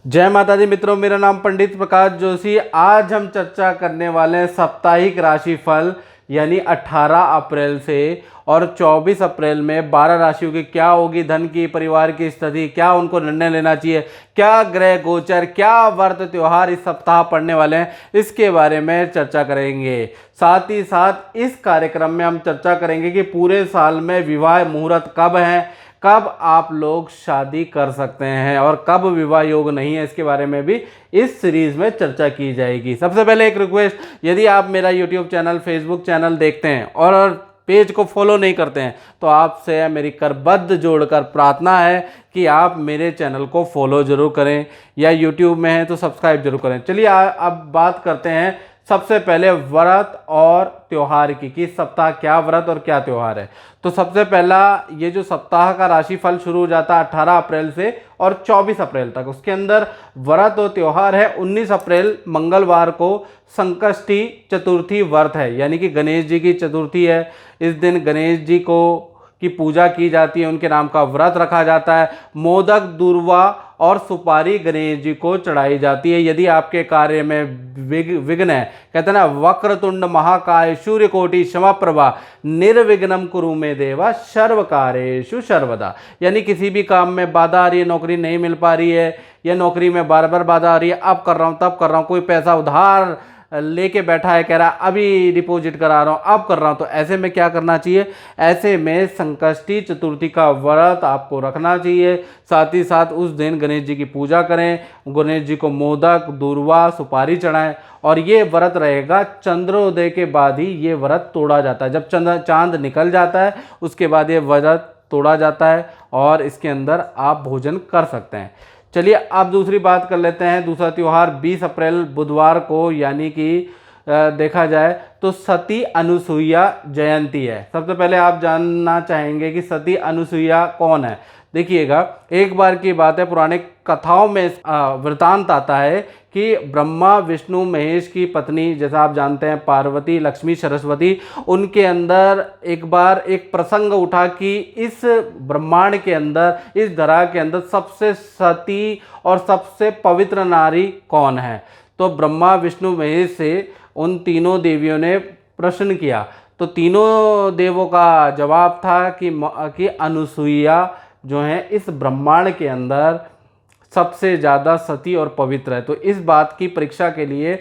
जय माता दी मित्रों, मेरा नाम पंडित प्रकाश जोशी। आज हम चर्चा करने वाले हैं साप्ताहिक राशिफल यानी 18 अप्रैल से और 24 अप्रैल में 12 राशियों की क्या होगी धन की, परिवार की स्थिति, क्या उनको निर्णय लेना चाहिए, क्या ग्रह गोचर, क्या व्रत त्योहार इस सप्ताह पड़ने वाले हैं, इसके बारे में चर्चा करेंगे। साथ ही साथ इस कार्यक्रम में हम चर्चा करेंगे कि पूरे साल में विवाह मुहूर्त कब है, कब आप लोग शादी कर सकते हैं और कब विवाह योग नहीं है, इसके बारे में भी इस सीरीज में चर्चा की जाएगी। सबसे पहले एक रिक्वेस्ट, यदि आप मेरा यूट्यूब चैनल, फेसबुक चैनल देखते हैं और पेज को फॉलो नहीं करते हैं तो आपसे मेरी करबद्ध जोड़कर प्रार्थना है कि आप मेरे चैनल को फॉलो जरूर करें, या यूट्यूब में है तो सब्सक्राइब जरूर करें। चलिए अब बात करते हैं सबसे पहले व्रत और त्योहार की, कि सप्ताह क्या व्रत और क्या त्योहार है। तो सबसे पहला, ये जो सप्ताह का राशिफल शुरू हो जाता है 18 अप्रैल से और 24 अप्रैल तक, उसके अंदर व्रत और त्योहार है। 19 अप्रैल मंगलवार को संकष्टी चतुर्थी व्रत है, यानी कि गणेश जी की चतुर्थी है। इस दिन गणेश जी की पूजा की जाती है, उनके नाम का व्रत रखा जाता है। मोदक, दूर्वा और सुपारी गणेश जी को चढ़ाई जाती है। यदि आपके कार्य में विघ्न है, कहते हैं ना, वक्रतुंड महाकाय सूर्यकोटि समप्रभा निर्विघ्नं कुरु मे देवा सर्व कार्येषु सर्वदा, यानी किसी भी काम में बाधा आ रही है, नौकरी नहीं मिल पा रही है या नौकरी में बार बार बाधा आ रही है, अब कर रहा हूँ तब कर रहा हूँ, कोई पैसा उधार लेके बैठा है, कह रहा है अभी डिपॉजिट करा रहा हूँ, अब कर रहा हूँ, तो ऐसे में क्या करना चाहिए? ऐसे में संकष्टी चतुर्थी का व्रत आपको रखना चाहिए। साथ ही साथ उस दिन गणेश जी की पूजा करें, गणेश जी को मोदक, दूर्वा, सुपारी चढ़ाएं। और ये व्रत रहेगा चंद्रोदय के बाद ही ये व्रत तोड़ा जाता है। जब चांद निकल जाता है उसके बाद ये व्रत तोड़ा जाता है और इसके अंदर आप भोजन कर सकते हैं। चलिए अब दूसरी बात कर लेते हैं। दूसरा त्यौहार 20 अप्रैल बुधवार को, यानी कि देखा जाए तो सती अनुसुईया जयंती है। सबसे पहले आप जानना चाहेंगे कि सती अनुसुईया कौन है। देखिएगा, एक बार की बात है, पुराने कथाओं में वृतांत आता है कि ब्रह्मा, विष्णु, महेश की पत्नी, जैसा आप जानते हैं पार्वती, लक्ष्मी, सरस्वती, उनके अंदर एक बार एक प्रसंग उठा कि इस ब्रह्मांड के अंदर, इस धरा के अंदर सबसे सती और सबसे पवित्र नारी कौन है। तो ब्रह्मा, विष्णु, महेश से उन तीनों देवियों ने प्रश्न किया, तो तीनों देवों का जवाब था कि अनुसुईया जो है इस ब्रह्मांड के अंदर सबसे ज़्यादा सती और पवित्र है। तो इस बात की परीक्षा के लिए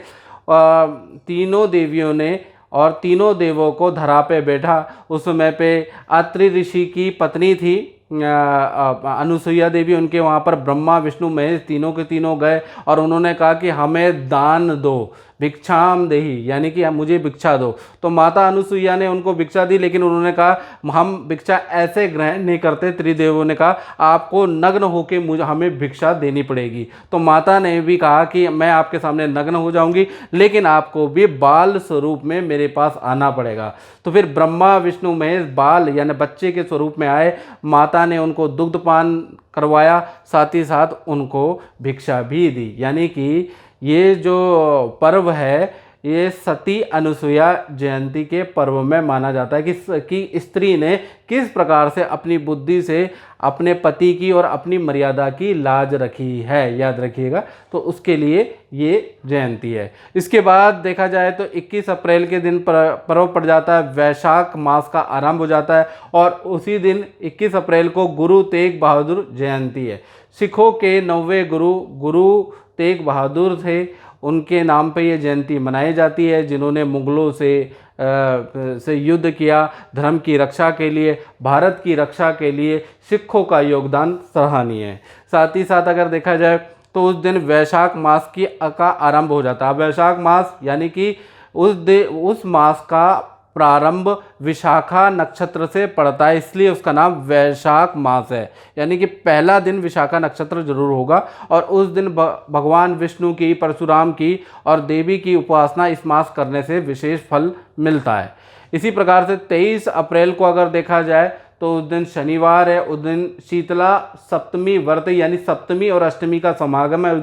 तीनों देवियों ने और तीनों देवों को धरा पे बैठा। उस समय पे अत्रि ऋषि की पत्नी थी अनुसुईया देवी, उनके वहाँ पर ब्रह्मा, विष्णु, महेश तीनों के तीनों गए और उन्होंने कहा कि हमें दान दो, भिक्षाम देही, यानी कि मुझे भिक्षा दो। तो माता अनुसुईया ने उनको भिक्षा दी, लेकिन उन्होंने कहा हम भिक्षा ऐसे ग्रहण नहीं करते। त्रिदेवों ने कहा आपको नग्न होके मुझे हमें भिक्षा देनी पड़ेगी। तो माता ने भी कहा कि मैं आपके सामने नग्न हो जाऊंगी, लेकिन आपको भी बाल स्वरूप में मेरे पास आना पड़ेगा। तो फिर ब्रह्मा, विष्णु, महेश बाल यानी बच्चे के स्वरूप में आए। माता ने उनको दुग्धपान करवाया, साथ ही साथ उनको भिक्षा भी दी। यानी कि ये जो पर्व है ये सती अनुसुईया जयंती के पर्व में माना जाता है कि स्त्री ने किस प्रकार से अपनी बुद्धि से अपने पति की और अपनी मर्यादा की लाज रखी है, याद रखिएगा। तो उसके लिए ये जयंती है। इसके बाद देखा जाए तो 21 अप्रैल के दिन पर्व पड़ जाता है, वैशाख मास का आरंभ हो जाता है और उसी दिन 21 अप्रैल को गुरु तेग बहादुर जयंती है। सिखों के 9वें गुरु तेग बहादुर थे, उनके नाम पे ये जयंती मनाई जाती है, जिन्होंने मुगलों से युद्ध किया, धर्म की रक्षा के लिए, भारत की रक्षा के लिए सिखों का योगदान सराहनीय है। साथ ही साथ अगर देखा जाए तो उस दिन वैशाख मास का आरंभ हो जाता है। वैशाख मास यानी कि उस मास का प्रारंभ विशाखा नक्षत्र से पड़ता है, इसलिए उसका नाम वैशाख मास है। यानी कि पहला दिन विशाखा नक्षत्र जरूर होगा और उस दिन भगवान विष्णु की, परशुराम की और देवी की उपासना इस मास करने से विशेष फल मिलता है। इसी प्रकार से 23 अप्रैल को अगर देखा जाए तो उस दिन शनिवार है। उस दिन शीतला सप्तमी व्रत यानी सप्तमी और अष्टमी का समागम है।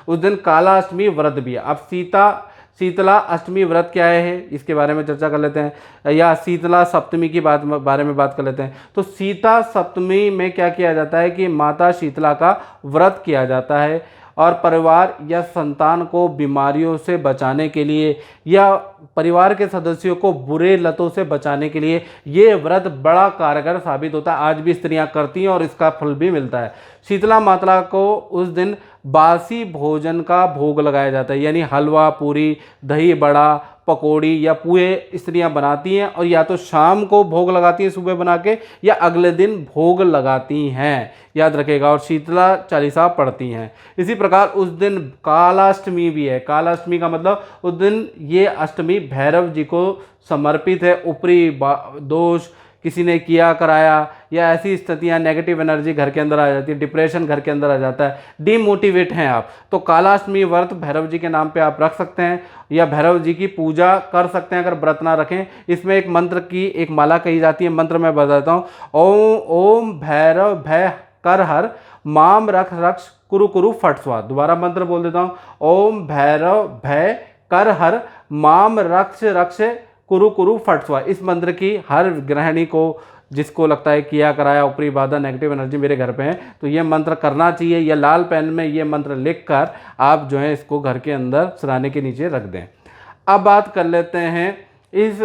उस दिन काला अष्टमी व्रत भी है। अब शीतला अष्टमी व्रत क्या है इसके बारे में चर्चा कर लेते हैं, या शीतला सप्तमी की बारे में बात कर लेते हैं। तो सीता सप्तमी में क्या किया जाता है कि माता शीतला का व्रत किया जाता है और परिवार या संतान को बीमारियों से बचाने के लिए या परिवार के सदस्यों को बुरे लतों से बचाने के लिए ये व्रत बड़ा कारगर साबित होता है। आज भी स्त्रियां करती हैं और इसका फल भी मिलता है। शीतला माता को उस दिन बासी भोजन का भोग लगाया जाता है, यानी हलवा, पूरी, दही बड़ा, पकौड़ी या पुए स्त्रियां बनाती हैं और या तो शाम को भोग लगाती हैं सुबह बना के, या अगले दिन भोग लगाती हैं, याद रखेगा। और शीतला चालीसा पढ़ती हैं। इसी प्रकार उस दिन कालाष्टमी भी है। कालाष्टमी का मतलब उस दिन ये अष्टमी भैरव जी को समर्पित है। ऊपरी दोष किसी ने किया कराया या ऐसी स्थितियां, नेगेटिव एनर्जी घर के अंदर आ जाती है, डिप्रेशन घर के अंदर आ जाता है, डिमोटिवेट हैं आप, तो कालाष्टमी व्रत भैरव जी के नाम पे आप रख सकते हैं या भैरव जी की पूजा कर सकते हैं अगर व्रत ना रखें। इसमें एक मंत्र की एक माला कही जाती है। मंत्र मैं बताता हूँ। ओम भैरव भय कर हर माम रख रक्ष कुरु कुरु फट स्वा। दोबारा मंत्र बोल देता हूँ। ओम भैरव भय कर हर माम रक्ष रक्ष कुरु कुरु फट स्वा। इस मंत्र की हर गृहिणी को, जिसको लगता है किया कराया, ऊपरी बाधा, नेगेटिव एनर्जी मेरे घर पे है, तो ये मंत्र करना चाहिए, या लाल पेन में ये मंत्र लिखकर आप जो है इसको घर के अंदर सिरहाने के नीचे रख दें। अब बात कर लेते हैं इस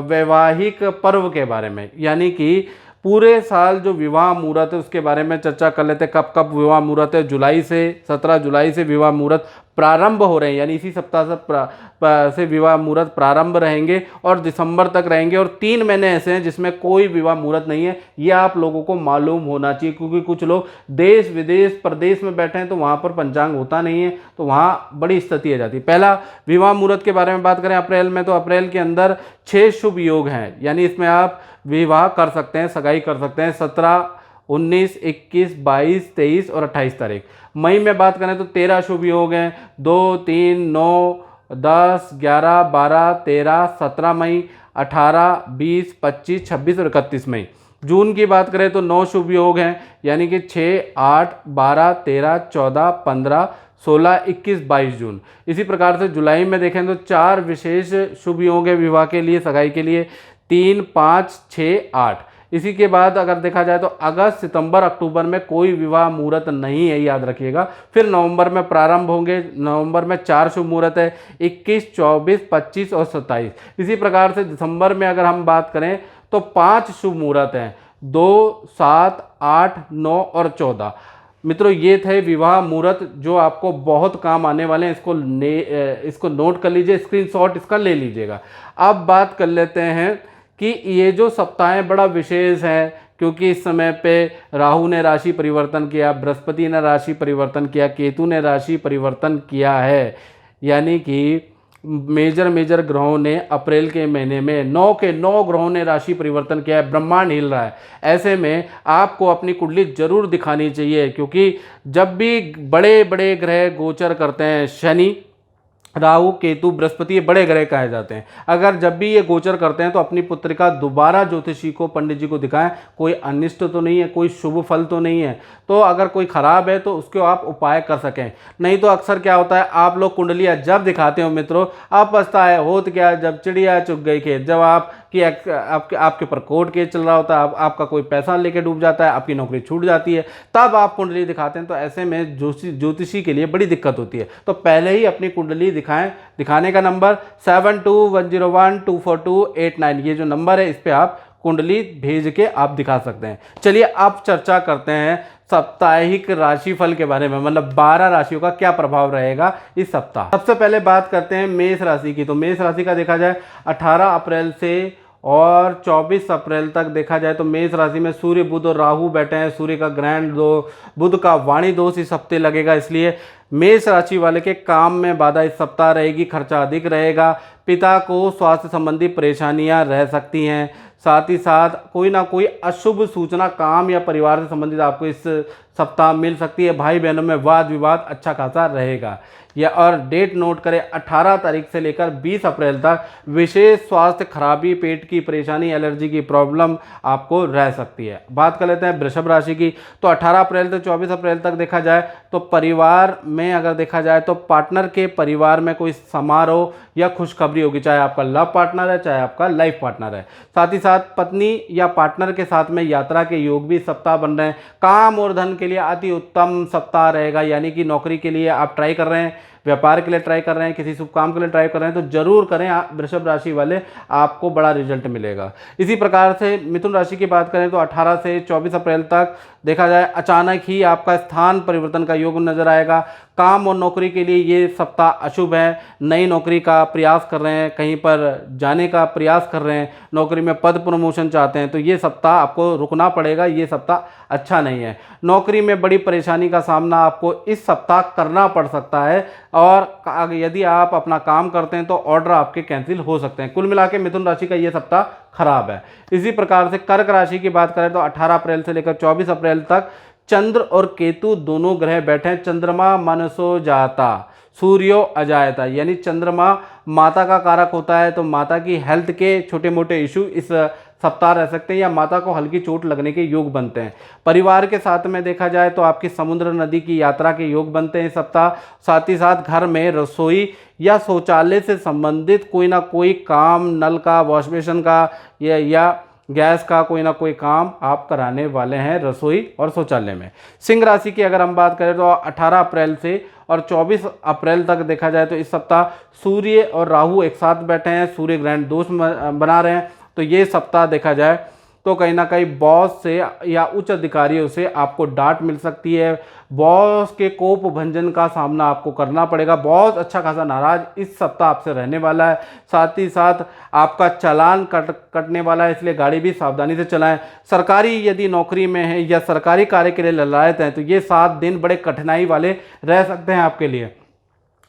वैवाहिक पर्व के बारे में, यानी कि पूरे साल जो विवाह मुहूर्त है उसके बारे में चर्चा कर लेते हैं। कब कब विवाह मुहूर्त है? जुलाई से 17 जुलाई से विवाह मुहूर्त प्रारंभ हो रहे हैं, यानी इसी सप्ताह से विवाह मुहूर्त प्रारंभ रहेंगे और दिसंबर तक रहेंगे। और 3 महीने ऐसे हैं जिसमें कोई विवाह मुहूर्त नहीं है। ये आप लोगों को मालूम होना चाहिए, क्योंकि कुछ लोग देश विदेश प्रदेश में बैठे हैं तो वहाँ पर पंचांग होता नहीं है, तो वहाँ बड़ी स्थिति आ जाती है। पहला विवाह मुहूर्त के बारे में बात करें अप्रैल में, तो अप्रैल के अंदर 6 शुभ योग हैं, यानी इसमें आप विवाह कर सकते हैं, सगाई कर सकते हैं। 17, 19, 21, 22, 23 और 28 तारीख। मई में बात करें तो 13 शुभ योग हैं। 2, 3, 9, 10, 11, 12, 13, 17 मई, 18, 20, 25, 26 और 31 मई। जून की बात करें तो 9 शुभ योग हैं, यानी कि 6, 8, 12, 13, 14, 15, 16, 21, 22 जून। इसी प्रकार से जुलाई में देखें तो 4 विशेष शुभ योग हैं विवाह के लिए, सगाई के लिए। 3, 5, 6, 8। इसी के बाद अगर देखा जाए तो अगस्त, सितंबर, अक्टूबर में कोई विवाह मुहूर्त नहीं है, याद रखिएगा। फिर नवंबर में प्रारंभ होंगे। नवंबर में 4 शुभ मुहूर्त है, 21, 24, 25 और 27। इसी प्रकार से दिसंबर में अगर हम बात करें तो 5 शुभ मुहूर्त हैं, 2, 7, 8, 9 और 14। मित्रों, ये थे विवाह मुहूर्त जो आपको बहुत काम आने वाले हैं। इसको नोट कर लीजिए, स्क्रीनशॉट इसका ले लीजिएगा। अब बात कर लेते हैं कि ये जो सप्ताहें बड़ा विशेष है, क्योंकि इस समय पे राहु ने राशि परिवर्तन किया, बृहस्पति ने राशि परिवर्तन किया, केतु ने राशि परिवर्तन किया है, यानी कि मेजर ग्रहों ने अप्रैल के महीने में 9 के 9 ग्रहों ने राशि परिवर्तन किया है। ब्रह्मांड हिल रहा है। ऐसे में आपको अपनी कुंडली जरूर दिखानी चाहिए, क्योंकि जब भी बड़े बड़े ग्रह गोचर करते हैं, शनि, राहु, केतु, बृहस्पति, ये बड़े ग्रह कहे जाते हैं, अगर जब भी ये गोचर करते हैं तो अपनी पुत्रिका दोबारा ज्योतिषी को, पंडित जी को दिखाएं। कोई अनिष्ट तो नहीं है, कोई शुभ फल तो नहीं है, तो अगर कोई खराब है तो उसको आप उपाय कर सकें। नहीं तो अक्सर क्या होता है, आप लोग कुंडलियां जब दिखाते हो मित्रों, आप पछता है होत क्या, जब चिड़िया चुग गई खेत, जब आपके ऊपर कोर्ट केस चल रहा होता है, आपका कोई पैसा लेके डूब जाता है, आपकी नौकरी छूट जाती है, तब आप कुंडली दिखाते हैं। तो ऐसे में ज्योतिषी के लिए बड़ी दिक्कत होती है। तो पहले ही अपनी कुंडली दिखाएं। दिखाने का नंबर 7210124289, ये जो नंबर है इस पे आप कुंडली भेज के आप दिखा सकते हैं। चलिए अब चर्चा करते हैं साप्ताहिक राशिफल के बारे में, मतलब 12 राशियों का क्या प्रभाव रहेगा इस सप्ताह। सबसे पहले बात करते हैं मेष राशि की। तो मेष राशि का देखा जाए 18 अप्रैल से और 24 अप्रैल तक देखा जाए तो मेष राशि में सूर्य, बुध और राहु बैठे हैं। सूर्य का ग्रहण दो, बुध का वाणी दोष इस हफ्ते लगेगा, इसलिए मेष राशि वाले के काम में बाधा इस सप्ताह रहेगी, खर्चा अधिक रहेगा। पिता को स्वास्थ्य संबंधी परेशानियां रह सकती हैं। साथ ही साथ कोई ना कोई अशुभ सूचना काम या परिवार से संबंधित आपको इस सप्ताह मिल सकती है। भाई बहनों में वाद विवाद अच्छा खासा रहेगा। या और डेट नोट करें, 18 तारीख से लेकर 20 अप्रैल तक विशेष स्वास्थ्य खराबी, पेट की परेशानी, एलर्जी की प्रॉब्लम आपको रह सकती है। बात कर लेते हैं वृषभ राशि की। तो 18 अप्रैल से 24 अप्रैल तक देखा जाए तो परिवार में अगर देखा जाए तो पार्टनर के परिवार में कोई समारोह या खुशखबरी होगी, चाहे आपका लव पार्टनर है चाहे आपका लाइफ पार्टनर है। साथ ही साथ पत्नी या पार्टनर के साथ में यात्रा के योग भी सप्ताह बन रहे हैं। काम और धन के लिए अति उत्तम सप्ताह रहेगा, यानी कि नौकरी के लिए आप ट्राई कर रहे हैं, व्यापार के लिए ट्राई कर रहे हैं, किसी शुभ काम के लिए ट्राई कर रहे हैं तो जरूर करें। वृषभ राशि वाले आपको बड़ा रिजल्ट मिलेगा। इसी प्रकार से मिथुन राशि की बात करें तो 18 से 24 अप्रैल तक देखा जाए अचानक ही आपका स्थान परिवर्तन का योग नजर आएगा। काम और नौकरी के लिए ये सप्ताह अशुभ है। नई नौकरी का प्रयास कर रहे हैं, कहीं पर जाने का प्रयास कर रहे हैं, नौकरी में पद प्रमोशन चाहते हैं तो ये सप्ताह आपको रुकना पड़ेगा, ये सप्ताह अच्छा नहीं है। नौकरी में बड़ी परेशानी का सामना आपको इस सप्ताह करना पड़ सकता है और यदि आप अपना काम करते हैं तो ऑर्डर आपके कैंसिल हो सकते हैं। कुल मिला के मिथुन राशि का ये सप्ताह खराब है। इसी प्रकार से कर्क राशि की बात करें तो 18 अप्रैल से लेकर 24 अप्रैल तक चंद्र और केतु दोनों ग्रह बैठे हैं। चंद्रमा मनसो जाता सूर्यो अजायता, यानी चंद्रमा माता का कारक होता है तो माता की हेल्थ के छोटे मोटे इशू इस सप्ताह रह सकते हैं या माता को हल्की चोट लगने के योग बनते हैं। परिवार के साथ में देखा जाए तो आपकी समुद्र नदी की यात्रा के योग बनते हैं इस सप्ताह। साथ ही साथ घर में रसोई या शौचालय से संबंधित कोई ना कोई काम, नल का, वॉश बेसिन का या गैस का कोई ना कोई काम आप कराने वाले हैं रसोई और शौचालय में। सिंह राशि की अगर हम बात करें तो 18 अप्रैल से और 24 अप्रैल तक देखा जाए तो इस सप्ताह सूर्य और राहु एक साथ बैठे हैं, सूर्य ग्रहण दोष बना रहे हैं तो ये सप्ताह देखा जाए तो कहीं ना कहीं बॉस से या उच्च अधिकारियों से आपको डांट मिल सकती है। बॉस के कोप भंजन का सामना आपको करना पड़ेगा। बॉस अच्छा खासा नाराज इस सप्ताह आपसे रहने वाला है। साथ ही साथ आपका चालान कटने वाला है, इसलिए गाड़ी भी सावधानी से चलाएं। सरकारी यदि नौकरी में है या सरकारी कार्य के लिए ललायत हैं तो ये 7 दिन बड़े कठिनाई वाले रह सकते हैं आपके लिए।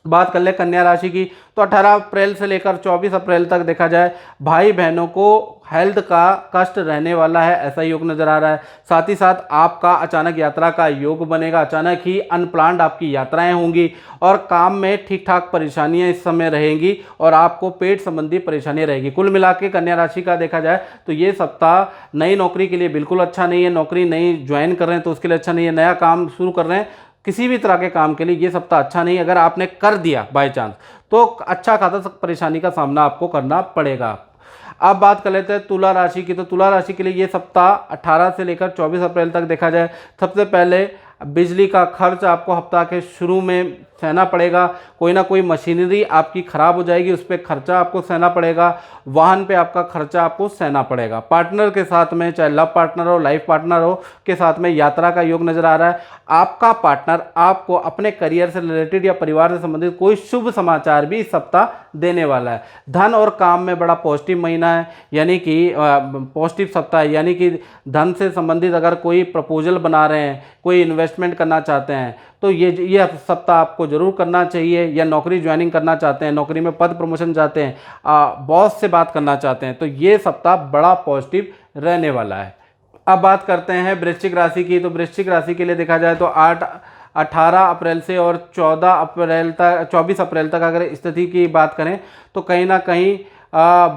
बात कर ले कन्या राशि की तो 18 अप्रैल से लेकर 24 अप्रैल तक देखा जाए भाई बहनों को हेल्थ का कष्ट रहने वाला है, ऐसा योग नजर आ रहा है। साथ ही साथ आपका अचानक यात्रा का योग बनेगा, अचानक ही अनप्लान्ड आपकी यात्राएं होंगी और काम में ठीक ठाक परेशानियां इस समय रहेंगी और आपको पेट संबंधी परेशानियां रहेगी। कुल मिला के कन्या राशि का देखा जाए तो ये सप्ताह नई नौकरी के लिए बिल्कुल अच्छा नहीं है। नौकरी नई ज्वाइन कर रहे हैं तो उसके लिए अच्छा नहीं है। नया काम शुरू कर रहे हैं, किसी भी तरह के काम के लिए ये सप्ताह अच्छा नहीं है। अगर आपने कर दिया बाय चांस तो अच्छा खासा परेशानी का सामना आपको करना पड़ेगा। अब बात कर लेते हैं तुला राशि की तो तुला राशि के लिए ये सप्ताह 18 से लेकर 24 अप्रैल तक देखा जाए सबसे पहले बिजली का खर्च आपको हफ्ता के शुरू में सहना पड़ेगा। कोई ना कोई मशीनरी आपकी ख़राब हो जाएगी, उस पर खर्चा आपको सहना पड़ेगा। वाहन पे आपका खर्चा आपको सहना पड़ेगा। पार्टनर के साथ में, चाहे लव पार्टनर हो, लाइफ पार्टनर हो, के साथ में यात्रा का योग नज़र आ रहा है। आपका पार्टनर आपको अपने करियर से रिलेटेड या परिवार से संबंधित कोई शुभ समाचार भी इस सप्ताह देने वाला है। धन और काम में बड़ा पॉजिटिव महीना है, यानी कि पॉजिटिव सप्ताह है, यानी कि धन से संबंधित अगर कोई प्रपोजल बना रहे हैं, कोई इन्वेस्टमेंट करना चाहते हैं तो ये सप्ताह आपको जरूर करना चाहिए। या नौकरी ज्वाइनिंग करना चाहते हैं, नौकरी में पद प्रमोशन चाहते हैं, बॉस से बात करना चाहते हैं तो ये सप्ताह बड़ा पॉजिटिव रहने वाला है। अब बात करते हैं वृश्चिक राशि की तो वृश्चिक राशि के लिए देखा जाए तो 18 अप्रैल से और 24 अप्रैल तक अगर स्थिति की बात करें तो कहीं ना कहीं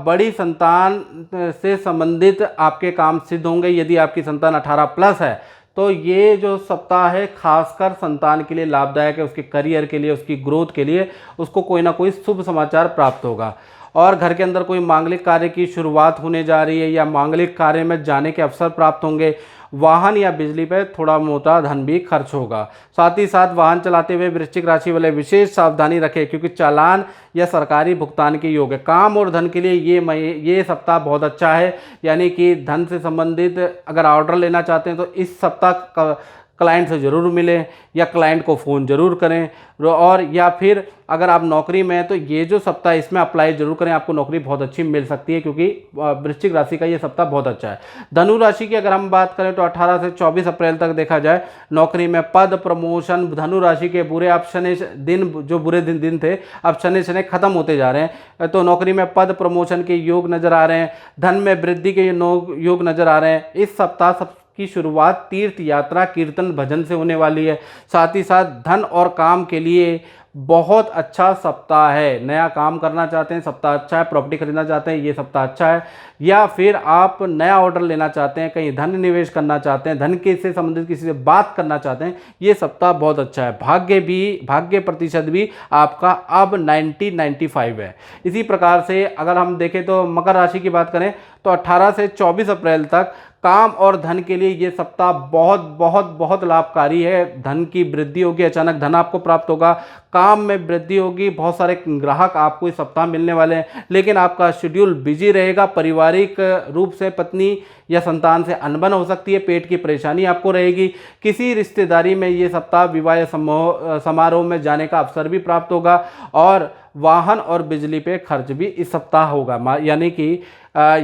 बड़ी संतान से संबंधित आपके काम सिद्ध होंगे। यदि आपकी संतान 18 प्लस है तो ये जो सप्ताह है खासकर संतान के लिए लाभदायक है। उसके करियर के लिए, उसकी ग्रोथ के लिए उसको कोई ना कोई शुभ समाचार प्राप्त होगा। और घर के अंदर कोई मांगलिक कार्य की शुरुआत होने जा रही है या मांगलिक कार्य में जाने के अवसर प्राप्त होंगे। वाहन या बिजली पर थोड़ा मोटा धन भी खर्च होगा। साथ ही साथ वाहन चलाते हुए वृश्चिक राशि वाले विशेष सावधानी रखें क्योंकि चालान या सरकारी भुगतान के योग है। काम और धन के लिए ये सप्ताह बहुत अच्छा है, यानी कि धन से संबंधित अगर ऑर्डर लेना चाहते हैं तो इस सप्ताह क्लाइंट से ज़रूर मिलें या क्लाइंट को फ़ोन ज़रूर करें। और या फिर अगर आप नौकरी में हैं तो ये जो सप्ताह इसमें अप्लाई ज़रूर करें, आपको नौकरी बहुत अच्छी मिल सकती है क्योंकि वृश्चिक राशि का ये सप्ताह बहुत अच्छा है। धनु राशि की अगर हम बात करें तो 18 से 24 अप्रैल तक देखा जाए नौकरी में पद प्रमोशन। धनु राशि के बुरे अब शनि दिन, जो बुरे दिन थे अब शनि खत्म होते जा रहे हैं तो नौकरी में पद प्रमोशन के योग नज़र आ रहे हैं। धन में वृद्धि के योग नज़र आ रहे हैं। इस सप्ताह की शुरुआत तीर्थ यात्रा, कीर्तन, भजन से होने वाली है। साथ ही साथ धन और काम के लिए बहुत अच्छा सप्ताह है। नया काम करना चाहते हैं, सप्ताह अच्छा है। प्रॉपर्टी खरीदना चाहते हैं, ये सप्ताह अच्छा है। या फिर आप नया ऑर्डर लेना चाहते हैं, कहीं धन निवेश करना चाहते हैं, धन के से संबंधित किसी से बात करना चाहते हैं, ये सप्ताह बहुत अच्छा है। भाग्य प्रतिशत भी आपका अब 95 है। इसी प्रकार से अगर हम देखें तो मकर राशि की बात करें तो 18 से 24 अप्रैल तक काम और धन के लिए ये सप्ताह बहुत बहुत बहुत लाभकारी है। धन की वृद्धि होगी, अचानक धन आपको प्राप्त होगा, काम में वृद्धि होगी, बहुत सारे ग्राहक आपको इस सप्ताह मिलने वाले हैं। लेकिन आपका शेड्यूल बिजी रहेगा। पारिवारिक रूप से पत्नी या संतान से अनबन हो सकती है, पेट की परेशानी आपको रहेगी। किसी रिश्तेदारी में ये सप्ताह विवाह या समारोह में जाने का अवसर भी प्राप्त होगा। और वाहन और बिजली पे खर्च भी इस सप्ताह होगा। यानी कि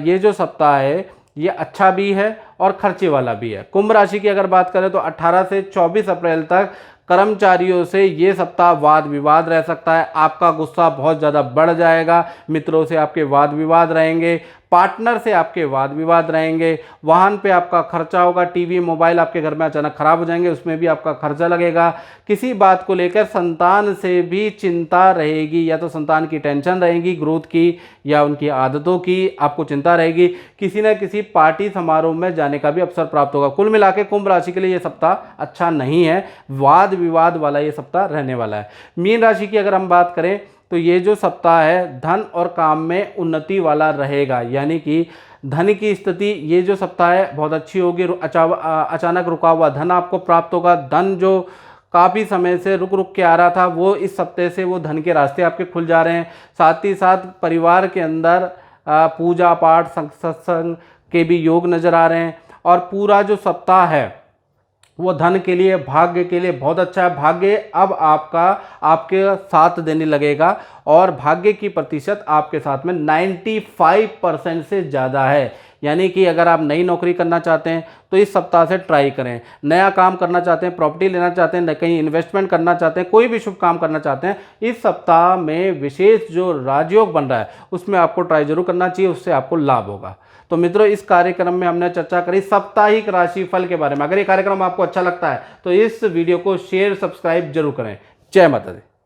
ये जो सप्ताह है ये अच्छा भी है और खर्चे वाला भी है। कुंभ राशि की अगर बात करें तो 18 से 24 अप्रैल तक कर्मचारियों से ये सप्ताह वाद विवाद रह सकता है। आपका गुस्सा बहुत ज़्यादा बढ़ जाएगा, मित्रों से आपके वाद विवाद रहेंगे, पार्टनर से आपके वाद विवाद रहेंगे, वाहन पे आपका खर्चा होगा, टीवी मोबाइल आपके घर में अचानक खराब हो जाएंगे, उसमें भी आपका खर्चा लगेगा। किसी बात को लेकर संतान से भी चिंता रहेगी, या तो संतान की टेंशन रहेगी ग्रोथ की या उनकी आदतों की आपको चिंता रहेगी। किसी न किसी पार्टी समारोह में जाने का भी अवसर प्राप्त होगा। कुल मिला के कुंभ राशि के लिए ये सप्ताह अच्छा नहीं है, वाद विवाद वाला ये सप्ताह रहने वाला है। मीन राशि की अगर हम बात करें तो ये जो सप्ताह है धन और काम में उन्नति वाला रहेगा। यानी कि धन की स्थिति ये जो सप्ताह है बहुत अच्छी होगी। अचानक रुका हुआ धन आपको प्राप्त होगा। धन जो काफ़ी समय से रुक रुक के आ रहा था वो इस सप्ताह से वो धन के रास्ते आपके खुल जा रहे हैं। साथ ही साथ परिवार के अंदर पूजा पाठ सत्संग के भी योग नज़र आ रहे हैं। और पूरा जो सप्ताह है वो धन के लिए, भाग्य के लिए बहुत अच्छा है। भाग्य अब आपके साथ देने लगेगा और भाग्य की प्रतिशत आपके साथ में 95% से ज़्यादा है। यानी कि अगर आप नई नौकरी करना चाहते हैं तो इस सप्ताह से ट्राई करें। नया काम करना चाहते हैं, प्रॉपर्टी लेना चाहते हैं, कहीं इन्वेस्टमेंट करना चाहते हैं, कोई भी शुभ काम करना चाहते हैं, इस सप्ताह में विशेष जो राजयोग बन रहा है उसमें आपको ट्राई जरूर करना चाहिए, उससे आपको लाभ होगा। तो मित्रों, इस कार्यक्रम में हमने चर्चा करी साप्ताहिक राशिफल के बारे में। अगर ये कार्यक्रम आपको अच्छा लगता है तो इस वीडियो को शेयर सब्सक्राइब जरूर करें। जय माता दी।